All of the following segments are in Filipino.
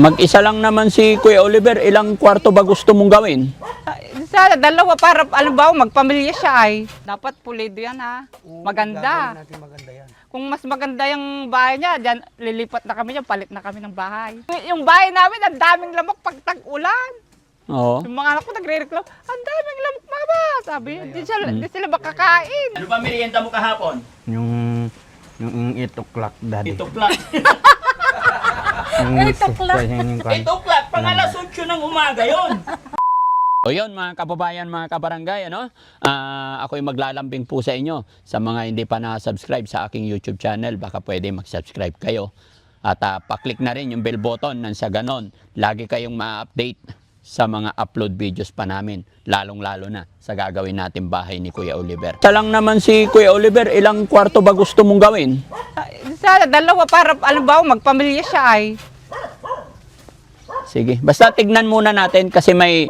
Mag-isa lang naman si Kuya Oliver, ilang kwarto ba gusto mong gawin? Sana dalawa para alam ba magpamilya siya ay. Dapat pulido yan ha. Maganda. Gagawin natin maganda yan. Kung mas maganda yung bahay niya, diyan lilipat na kami diyan, palit na kami ng bahay. Yung bahay namin ang daming lamok pag tag-ulan. Oo. Yung mga anak ko nagre-reklamo, ang daming lamok mama. Sabi, di sila makakain. Ano ba merienda mo kahapon? Yung 8 o'clock, daddy. Ito plak. Yung 8 o'clock. Ito plak, pangalas 8 ng umaga yon. O yun mga kababayan, mga kabarangay, ano? Ako'y maglalambing po sa inyo. Sa mga hindi pa na-subscribe sa aking YouTube channel, baka pwede mag-subscribe kayo. At pa-click na rin yung bell button nang sa ganon. Lagi kayong ma-update sa mga upload videos pa namin. Lalong-lalo na sa gagawin natin bahay ni Kuya Oliver. Isa lang naman si Kuya Oliver, ilang kwarto ba gusto mong gawin? Sana dalawa para alam ba magpamilya siya ay. Sige, basta tignan muna natin kasi may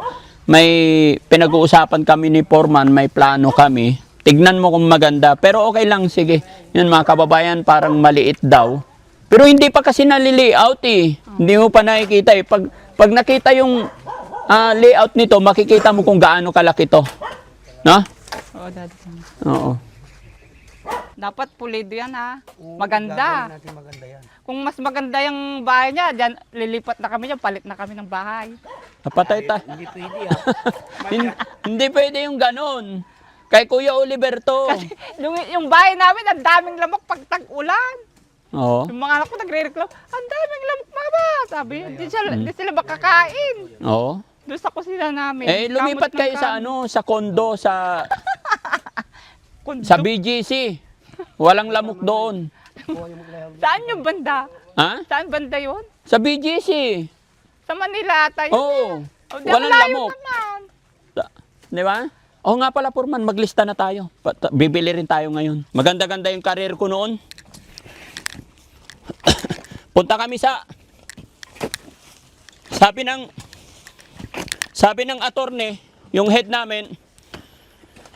pinag-uusapan kami ni Foreman, may plano kami. Tignan mo kung maganda, pero okay lang, sige. Yun mga kababayan, parang maliit daw. Pero hindi pa kasi nali-layout eh. Hindi mo pa nakikita eh. Pag nakita yung layout nito, makikita mo kung gaano kalaki to. No? Oo, daddy. Oo. Dapat pulido yan ha. Maganda. Gagawin natin maganda yan. Kung mas maganda yung bahay niya, diyan lilipat na kami diyan, palit na kami ng bahay. Napatay ta. Hindi pwede Hindi pwede yung ganon. Kay Kuya Oliver to. Yung bahay namin, ang daming lamok pag tag-ulan. Oo. Yung mga anak ko nagre-reklamo, ang daming lamok mama. Sabi, di sila makakain. Oo. Doon sa kusina namin. Eh, lumipat Kamot ng kayo sa kamot. sa kondo, sa Kundo. BGC. Walang lamok doon. Saan yung banda? Ha? Saan banda yun? Sa BGC. Sa Manila tayo. Oo. Walang lamok. Naman. Di ba? Oo nga pala, Purman, maglista na tayo. Bibili rin tayo ngayon. Maganda-ganda yung career ko noon. Punta kami sa... Sabi ng attorney, yung head namin,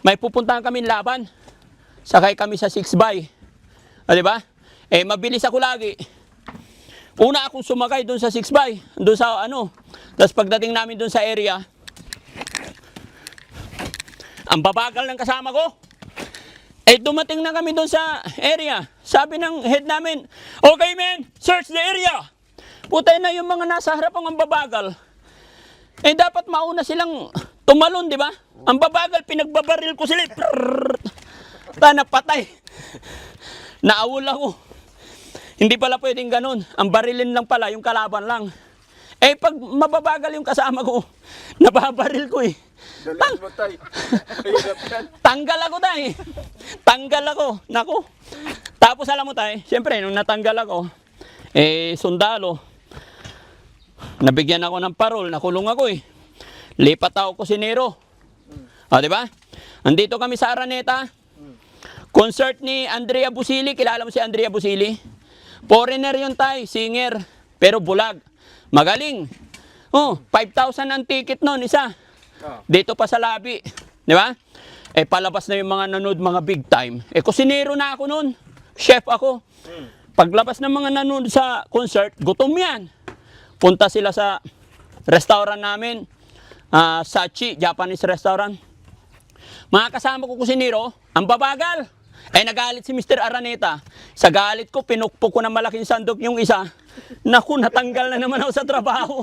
may pupuntahan kami laban. Sakay kami sa 6x. Di ba? Eh, mabilis ako lagi. Una akong sumakay doon sa 6x. Doon sa ano. Tapos pagdating namin doon sa area, ang babagal ng kasama ko. Eh, dumating na kami doon sa area. Sabi ng head namin, okay men, search the area. Putay na yung mga nasa harap ang babagal. Eh, dapat mauna silang tumalon, di ba? Ang babagal, pinagbabaril ko sila. Tana, patay. Naawol ako. Hindi pala pwedeng ganun. Ang barilin lang pala, yung kalaban lang. Eh, pag mababagal yung kasama ko, nababaril ko eh. Tanggal ako tayo. Tanggal ako. Naku. Tapos alam mo tayo, siyempre, nung natanggal ako, eh, sundalo. Nabigyan ako ng parol, nakulong ako eh. Lipat ako kusinero. O, di ba? Andito kami sa Araneta. Concert ni Andrea Busili. Kilala mo si Andrea Busili? Foreigner yun tayo, singer. Pero bulag. Magaling. Oh, 5,000 ang ticket noon, isa. Dito pa sa lobby. Di ba? Eh, palabas na yung mga nanood, mga big time. Eh, kusinero na ako noon. Chef ako. Paglabas ng mga nanood sa concert, gutom yan. Punta sila sa restaurant namin. Sachi, Japanese restaurant. Mga kasama ko kusinero, ang babagal. Eh, nagalit si Mr. Araneta. Sa galit ko, pinukpok ko ng malaking sandok yung isa. Naku, natanggal na naman ako sa trabaho.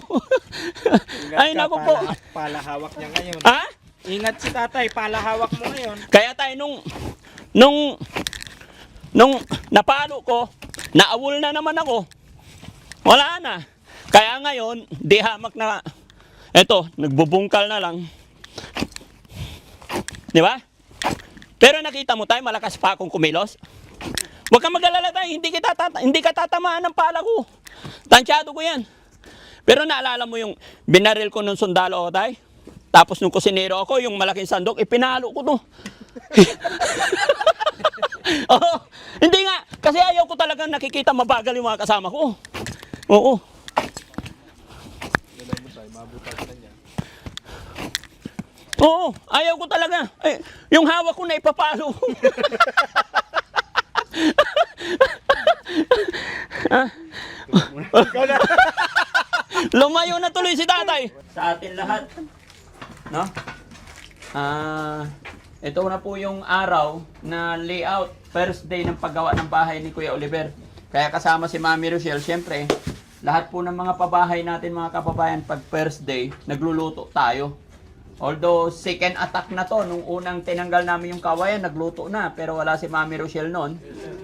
Ay, naku po. Palahawak niya ngayon. Ha? Ingat si tatay, palahawak mo ngayon. Kaya tayo, nung napalo ko, naawol na naman ako. Wala na. Kaya ngayon, di hamak na. Eto, nagbubungkal na lang. Di ba? Pero nakita mo tayo, malakas pa akong kumilos. Huwag kang mag-alala tayo, hindi ka tatamaan ng pala ko. Tansyado ko yan. Pero naalala mo yung binaril ko ng sundalo ako tayo? Tapos nung kusinero ako, yung malaking sandok, ipinalo ko to. Oo, hindi nga. Kasi ayaw ko talagang nakikita mabagal yung mga kasama ko. Oo. Oo, ayaw ko talaga. Ay, yung hawak ko na ipapalo. Lumayo na tuloy si tatay. Sa atin lahat. No? Ito na po yung araw na layout. First day ng paggawa ng bahay ni Kuya Oliver. Kaya kasama si Mami Rochelle, syempre, lahat po ng mga pabahay natin mga kababayan, pag first day, nagluluto tayo. Although second attack na to, nung unang tinanggal namin yung kawayan, nagluto na. Pero wala si Mami Rochelle noon.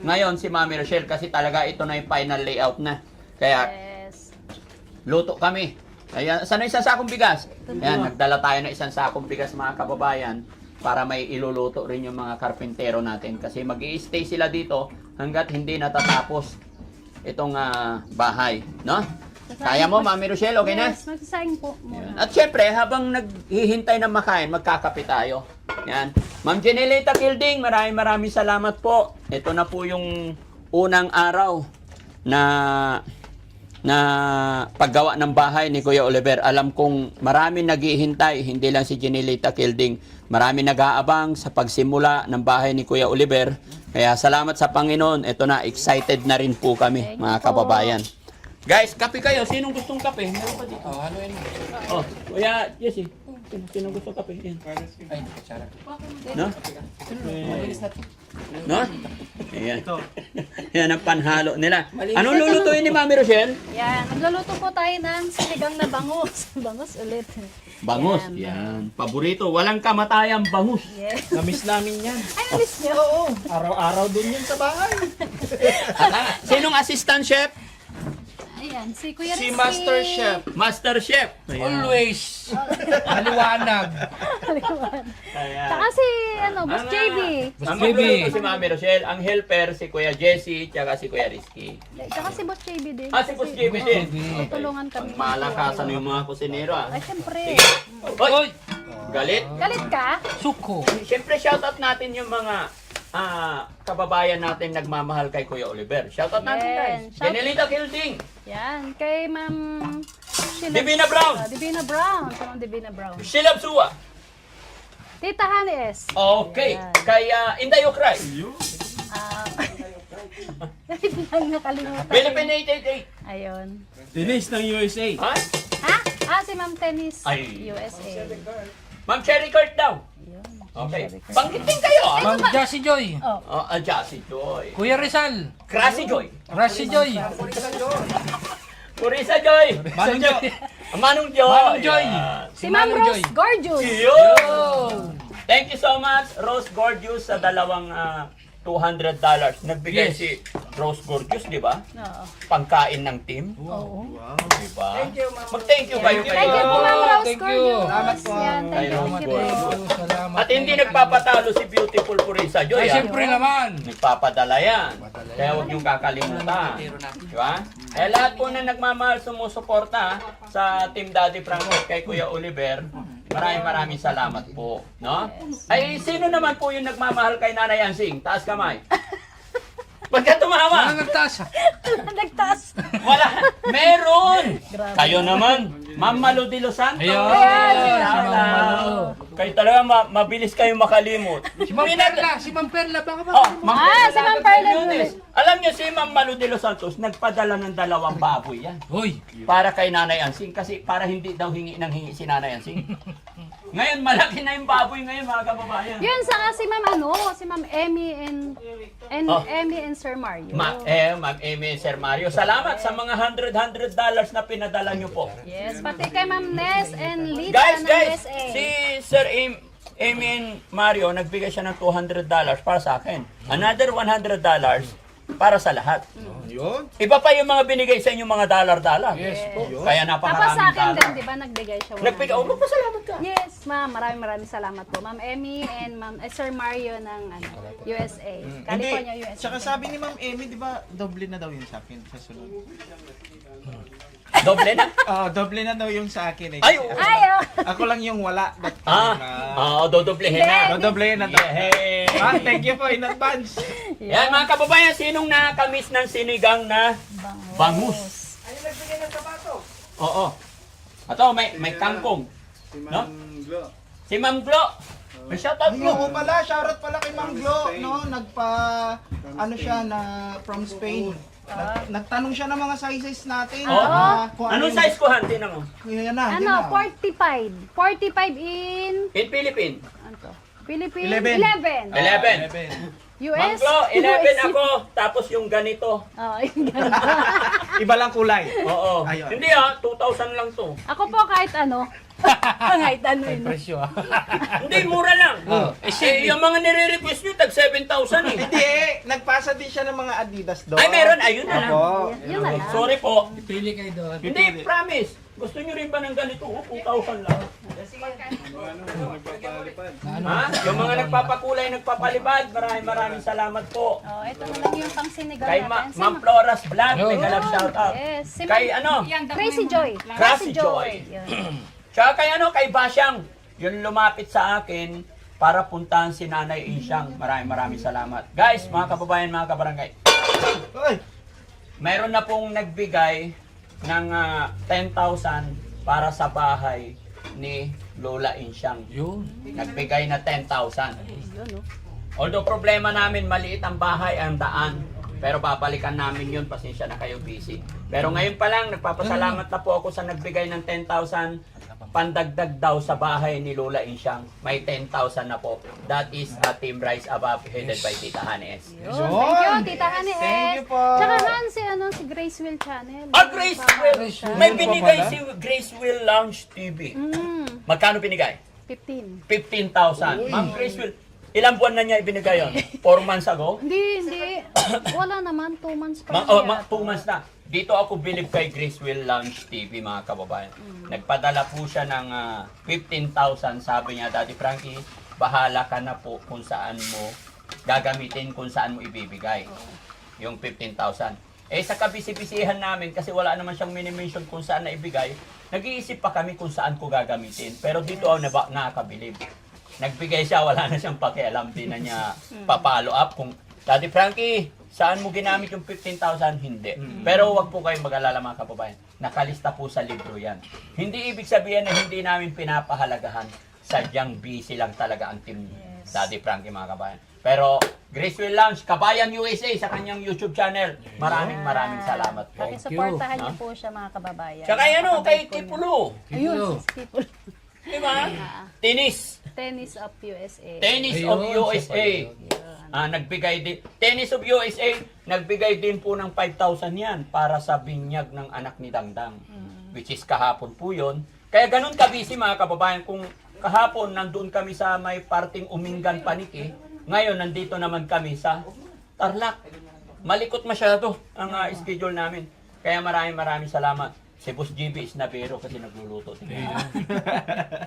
Ngayon si Mami Rochelle kasi talaga ito na yung final layout na. Kaya Yes. luto kami. Ayan, saan yung isang sakong bigas? Ayan, nagdala tayo ng isang sakong bigas mga kababayan para may iluluto rin yung mga karpintero natin. Kasi mag-i-stay sila dito hanggat hindi natatapos itong bahay. No? Kaya mo, Mami Rochelle, okay na? Yes, magsasaing po Yan. muna. At syempre, habang naghihintay na makain, magkakape tayo. Yan. Ma'am Jenelita Kilding, maraming salamat po. Ito na po yung unang araw na paggawa ng bahay ni Kuya Oliver. Alam kong marami naghihintay, hindi lang si Jenelita Kilding. Marami nag-aabang sa pagsimula ng bahay ni Kuya Oliver. Kaya salamat sa Panginoon. Ito na, excited na rin po kami, mga kababayan. Guys, kape kayo. Sinong gustong kape? Meron pa dito. Oh, haluin mo. Oh, Kuya Jesse. Sinong gusto kape? Yan. Ay, kutsara. No? Mabilis na to. No? Ayan. Yan ang panhalo nila. Anong lulutuin ni Mami Rochelle? Yan, magluluto po tayo ng sinigang na bangus. Bangus ulit. Bangus. Yan. Paborito. Walang kamatayang bangus. Yes. Namiss namin yan. Ay, miss nyo. Oo, araw-araw dun yun sa bahay. Sinong assistant chef? Ayan, si Kuya Si Rizky. Master Chef. Master chef. Ayan. Always. Maliwanag. Ayan. Saka si, Boss Ang, JB. Ang magluluto si Mami Rochelle. Ang helper si Kuya Jesse, tsaka si Kuya Rizky. Saka si Boss JB din. Si Boss JB din. Tulungan kami. Malakasan yung mga kusinero. Ay, syempre. Hoy! Galit? Galit ka? Suko. Siyempre, shoutout natin yung mga kababayan natin nagmamahal kay Kuya Oliver. Shoutout natin, guys. Shout- Jenelita Kilding. Yan, kay Ma'am Sheila- Divina Brown. Divina Brown. Si Ma'am Divina Brown. Sheila Sua. Tita Hani S. Okay. Ayan. Kay Inday Ukray. Lang nakalimutan. Philippine 888. Ayun. Denise ng USA. Ha? Ha? Si Ma'am Tennis Ay. USA. Ma'am Cherry Court daw. Ayun. Okay. Banggitin kayo, ah. Ma'am Jassy Joy. Oh. Jassy Joy. Kuya Rizal. Krasi Joy. Rashi Joy. Purisa Joy. Manong Joy. Manong Joy. Manong Joy. Ayan. Si Ma'am Manong Rose Joy. Gorgeous. Yun! Thank you so much, Rose Gorgeous, sa dalawang $200. Nagbigay Yes. si Rose Gorgeous, di ba? Oo. Pangkain ng team. Oo. Di ba? Mag-thank you kayo kay Thank you po, Ma'am Rose Thank you. Gorgeous. Salamat po. Yan, Kay thank you, Rose thank you Gorgeous. po. Salamat. At hindi nagpapatalo si Beautiful Purisa Joy. Ay, ah. siyempre naman. Nagpapadala yan. Kaya huwag niyong kakalimutan. Di ba? Eh lahat po na nagmamahal sumusuporta sa Team Daddy Frank kay Kuya Oliver. Maraming salamat po. No? Ay, sino naman po yung nagmamahal kay Nanay Ansing? Taas kamay. Ba't ka tumawa? Ano nagtaas? Nagtaas. Wala. Meron. Kayo naman. Ma'am Malu de Los Santos. Ayun. Shout Si Ma'am out. Malu. Kayo talaga mabilis kayo makalimot. Si Ma'am Perla. Si Ma'am Perla. Baka ba? Oh, Ma'am Ah, si Ma'am Perla Yunes. Alam niyo si Ma'am Malu de Los Santos, nagpadala ng 2 baboy yan. Hoy. Para kay Nanay Ansing. Kasi para hindi daw hingi si Nanay Ansing. Ngayon, malaki na yung baboy ngayon, mga kababayan. Yun, saka si Ma'am si Ma'am Emmy and Oh. Emmy and Sir Mario. Ma'am Amy and Sir Mario, salamat sa mga $100 na pinadala niyo po. Yes, pati kay Ma'am Ness and Lita Guys, ng guys, USA. si Sir Amy and Mario, nagbigay siya ng $200 para sa akin. Another $100 para sa lahat. Yun. Iba pa yung mga binigay sa inyo mga dollar. Yes po. Kaya Tapos sa napakaraming akin din, dollar. di ba, nagbigay siya. Nagbigay, oh, magpasalamat ka. Yes, ma'am. Maraming salamat po. Ma'am Emmy and Sir Mario ng USA. California, USA. Tsaka sabi ni Ma'am Emmy, di ba, doble na daw yun sa akin sa sunod. Doble na? Doble na daw yung sa akin eh. Ay, Kasi oo. Ay, oh. ako lang yung wala. that time Dodoblehin na. Dodoble na daw. Yay! Thank you po in advance. Yan mga kababayan, sinong nakakamiss ng sinigang na bangus? Ayun nagbigay ng sapato. Oo. Ato, may kangkong. No? Si Ma'am Glo. May shoutout Ay, Glo. oo pala, shoutout pala kay Ma'am Glo, no? Ano siya na from Spain. Nagtanong siya ng mga sizes natin. Oo. Kung Anong yung- size ko, Han? Tingnan mo. Yan na, yan Ano, na. 45. 45 in, In Philippine. ano to? Philippines, 11. 11. 11. 11. US, Manglo, 11 US. ako. Tapos yung ganito. Oo, yung ganun. Iba lang kulay. Oo. Ayun. Hindi 2,000 lang to. Ako po kahit ano. Kahit ano yun. Presyo ah. Hindi, mura lang. Yung mga nire-request nyo, tag 7,000 eh. Hindi, nagpasa din siya ng mga Adidas doon. Ay, meron. Ayun na lang. Opo. Yun na lang. Sorry po. Pili kayo doon. Hindi, promise. Gusto nyo rin ba ng ganito? 2,000 lang. Ha? Yung mga nagpapakulay, nagpapalibad, maraming salamat po. Oh, ito na lang yung pang sinigang Kay natin. Ma'am Flora's Vlog, may galap shout out. Yes. Si Kay ano? Crazy Joy. Crazy Joy. Yun. Tsaka kay ano, kay Basyang. Yun lumapit sa akin para puntahan si Nanay Insyang. Maraming salamat. Guys, mga kababayan, mga kabarangay. Hoy! Mayroon na pong nagbigay ng 10,000 para sa bahay ni Lola Insyang. Yun. Nagbigay na 10,000. Yun, oh. Although problema namin, maliit ang bahay, ang daan. Pero babalikan namin yun, pasensya na kayo, busy. Pero ngayon pa lang, nagpapasalamat na po ako sa nagbigay ng 10,000 pandagdag daw sa bahay ni Lola Insyang. May 10,000 na po. That is Team Rise Above headed by Tita Hanes. Yun. Thank you, Tita Hani S. Thank you po. Tsaka Han, si Grace Will Channel. Grace Will! May binigay si Grace Will Lounge TV. Magkano binigay? 15. 15,000. Ma'am Grace Will, ilang buwan na niya ibinigay yun? 4 months ago? Hindi. Wala naman, 2 months pa siya. 2 months na. Dito ako bilib kay Grace Will Lounge TV, mga kababayan. Nagpadala po siya ng 15,000. Sabi niya, Daddy Frankie, bahala ka na po kung saan mo gagamitin, kung saan mo ibibigay. Yung 15,000. Sa kabisi-bisihan namin, kasi wala naman siyang mini-mention kung saan na ibigay, nag-iisip pa kami kung saan ko gagamitin. Pero dito ako nakakabilib. Nagbigay siya, wala na siyang pakialam. Di na niya pa-follow up kung, Daddy Frankie, saan mo ginamit yung 15,000? Hindi. Pero wag po kayong mag-alala, mga kababayan. Nakalista po sa libro yan. Hindi ibig sabihin na hindi namin pinapahalagahan. Sadyang busy lang talaga ang team Daddy Frankie, mga kababayan. Pero Grace Will Lounge, Kabayan USA sa kanyang YouTube channel. Maraming salamat po. Pakisuportahan niyo po siya, mga kababayan. Tsaka ano, kay Napakabait po Kipulo. niya. Ayun, si People. Di ba? Tennis. Tennis of USA. Tennis Ayun, of siya USA. Nagbigay din. Tennis of USA, nagbigay din po ng 5,000 yan para sa binyag ng anak ni Dangdang. Which is kahapon po yun. Kaya ganun kabisi, mga kababayan. Kung kahapon nandun kami sa may parting Umingan Paniki, ngayon nandito naman kami sa Tarlac. Malikot masyado ang schedule namin. Kaya maraming salamat. Si Boss GB is nabero kasi nagluluto.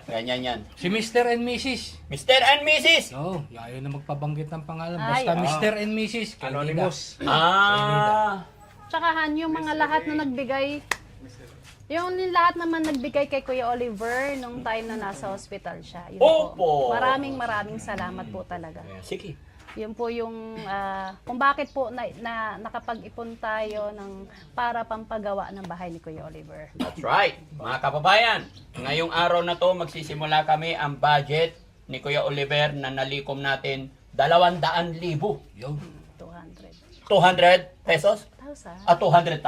Ganyan yan. Si Mr. and Mrs. Mr. and Mrs. No, ayaw na magpabanggit ng pangalan. Ay, Basta oo. Mr. and Mrs. Anonymous. Tsaka Han, yung mga lahat na nagbigay, yung lahat naman nagbigay kay Kuya Oliver nung time na nasa hospital siya. Yun Opo. po. Maraming salamat po talaga. Sige. Yun po yung kung bakit po na nakapag-ipon tayo ng para pampagawa ng bahay ni Kuya Oliver. That's right. Mga kababayan, ngayong araw na to magsisimula kami ang budget ni Kuya Oliver na nalikom natin 200,000. Yun. 200,000. 200 pesos? 200,000.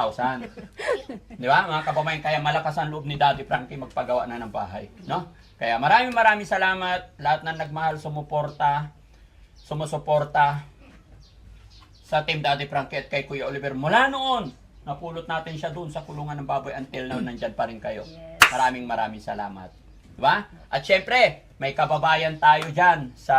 Di ba? Mga kababayan, kaya malakas ang loob ni Daddy Frankie magpagawa na ng bahay. No? Kaya maraming salamat lahat na nagmahal, sumusuporta sa Team Daddy Frankie at kay Kuya Oliver. Mula noon, napulot natin siya doon sa kulungan ng baboy until now, nandyan pa rin kayo. Yes. Maraming salamat. Diba? At syempre, may kababayan tayo dyan sa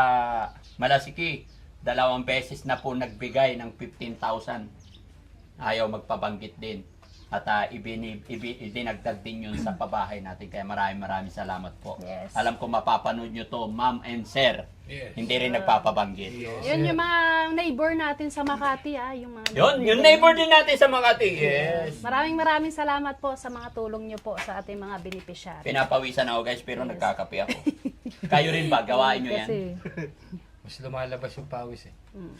Malasiki. 2 beses na po nagbigay ng 15,000. Ayaw magpabanggit din. At idinagdag din yun sa pabahay natin. Kaya maraming salamat po. Yes. Alam ko mapapanood nyo to, Ma'am and Sir. Yes. Hindi rin nagpapabanggit. Yun yung mga neighbor natin sa Makati, yung mga Yung neighbor din natin sa Makati. Yes. Maraming salamat po sa mga tulong nyo po sa ating mga beneficiary. Pinapawisan ako guys, pero nagkakape ako. Kayo rin ba? Gawain nyo yan? Kasi, Mas lumalabas yung pawis eh.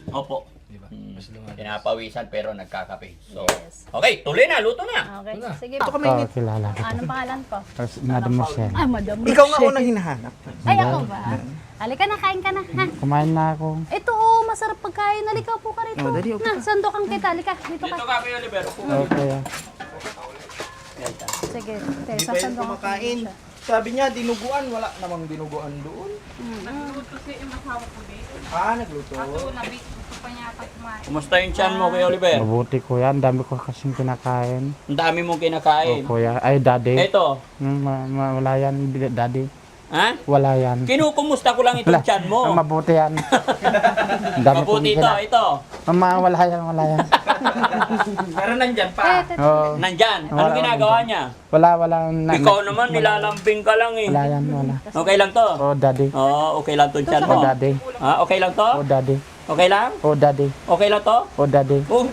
Opo. Di ba? Mas lumalabas. Pinapawisan pero nagkakape. So, Yes. okay, tuloy na. Luto na. okay, Wala. sige Ito po. ka mainit. Kilala ko. Anong pangalan ko? Madam Marcel. Madam Ikaw nga Rochelle. unang hinahanap. Ay, ako ba? Halika na, kain ka na. Ha? Kumain na ako. Ito oh, masarap pagkain. Halika po ka rito. Oh, dali, upo Na, sandokan kita. Halika, dito Dito ka. ka, Kuya Oliver. Okay. Sige, te, Hindi pa yun sasandokan ko kumakain. siya. Sabi niya, dinuguan. Wala namang dinuguan doon. Nagluto. Kumusta yung tiyan mo, Kuya Oliver? Mabuti kuya, ang dami ko kasing kinakain. Ang dami mong Oh, kinakain. kuya. Ay, daddy. Ito, Wala yan, daddy. ha? Wala yan. Kinukumusta ko lang itong tiyan mo. Mabuti yan. Ang dami kong Mabuti ito, ito. Wala yan, wala yan. Pero nandyan Eh, pa. Oh, Nandyan. Ano Wala, ginagawa niya? wala. Ikaw naman, nilalambing ka lang eh. Wala yan, wala. Okay lang to? Oh, daddy. Oo, okay lang to tiyan Oh, mo. daddy. Ha, okay lang to? Oh, daddy. Okay lang? Oh, daddy. Okay lang to? Oh, daddy. Oh.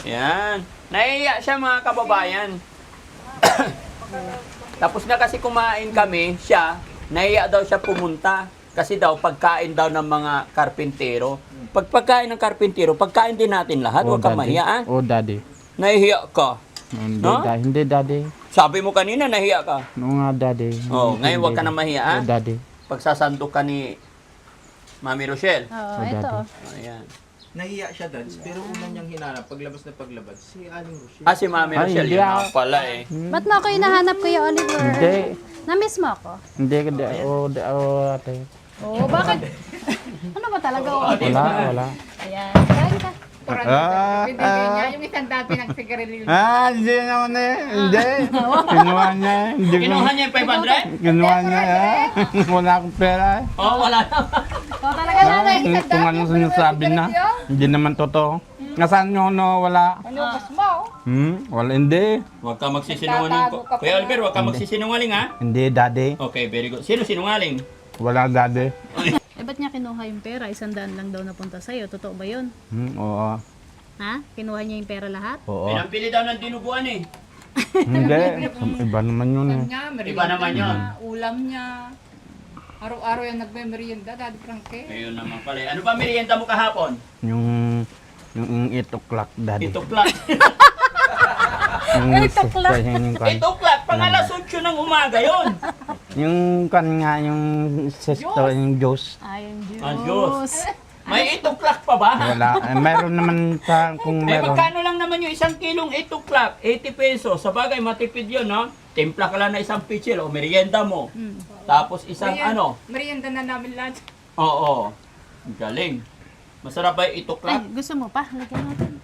Yan. Naiiyak siya mga kababayan. Tapos na kasi kumain kami, siya, naiiyak daw siya pumunta. Kasi daw, pagkain daw ng mga karpintero. Pag pagkain ng karpintero, pagkain din natin lahat. Oh, Huwag kang daddy. mahiya, ah. Oh, daddy. Nahihiya ka. Hindi, No? hindi, daddy. Sabi mo kanina, nahiya ka. Oo nga, daddy. Oh, ngayon huwag ka Hindi. na mahiya, ah. Oh, daddy. Pagsasandok ka ni Mami Rochelle. Oo, Oh, ito. daddy. Ayan. Nahiya siya, Dads. Pero una niyang hinanap, paglabas na paglabas, si Aling Rochelle. Ah, si Mami Ay, Rochelle, hindi yun ako. nga pala eh. Ba't mo ako hinahanap, Kuya Oliver? Hindi. Na-miss mo ako? Hindi, oh, ate. Oo, bakit? Ano ba talaga? Wala. Ayan, kain ka. Binigay niya yung isang dati ng sigarilyo. Hindi naman eh. Hindi. Kinuha niya. Hindi ko. Kinuha niya yung 500? Kinuha niya Wala akong pera eh. Oo, wala na. Oo, talaga na. Kung anong sinasabi na. Hindi naman totoo. Nasaan nyo no? Wala. Ano gusto mo? Wala, hindi. Huwag ka magsisinungaling. Nagtatago ka pa Kuya Albert, huwag ka magsisinungaling ha? Hindi, daddy. Okay, very good. Sino sinungaling? Wala, daddy. Eh, ba't niya kinuha yung pera? 100 lang daw napunta sa'yo. Totoo ba yun? Oo. Ha? Kinuha niya yung pera lahat? Oo. Pinampili daw ng dinuguan eh. Hindi. Iba naman yun eh. Niya, Iba naman yun. ulam niya. Araw-araw yung nagme-merienda, Daddy Frankie. Ayun naman pala. Ano ba merienda mo kahapon? Yung 8 o'clock, daddy. Ito o'clock. Yung 8 o'clock. Ito o'clock, pang alas 8 ng umaga yun. Yung kan nga, yung sesto, yung juice. Ay, yung Ah, Diyos. May 8 o'clock pa ba? Wala. Mayroon naman sa, kung Eh, meron. magkano lang naman yung isang kilong 8 o'clock? 80 pesos. Sa bagay, matipid yun, no? Timpla ka lang na isang pichel o merienda mo. Tapos isang ano? Merienda na namin lahat. Oo. Galing. Masarap ba yung 8 o'clock? Ay, gusto mo pa? Halika natin.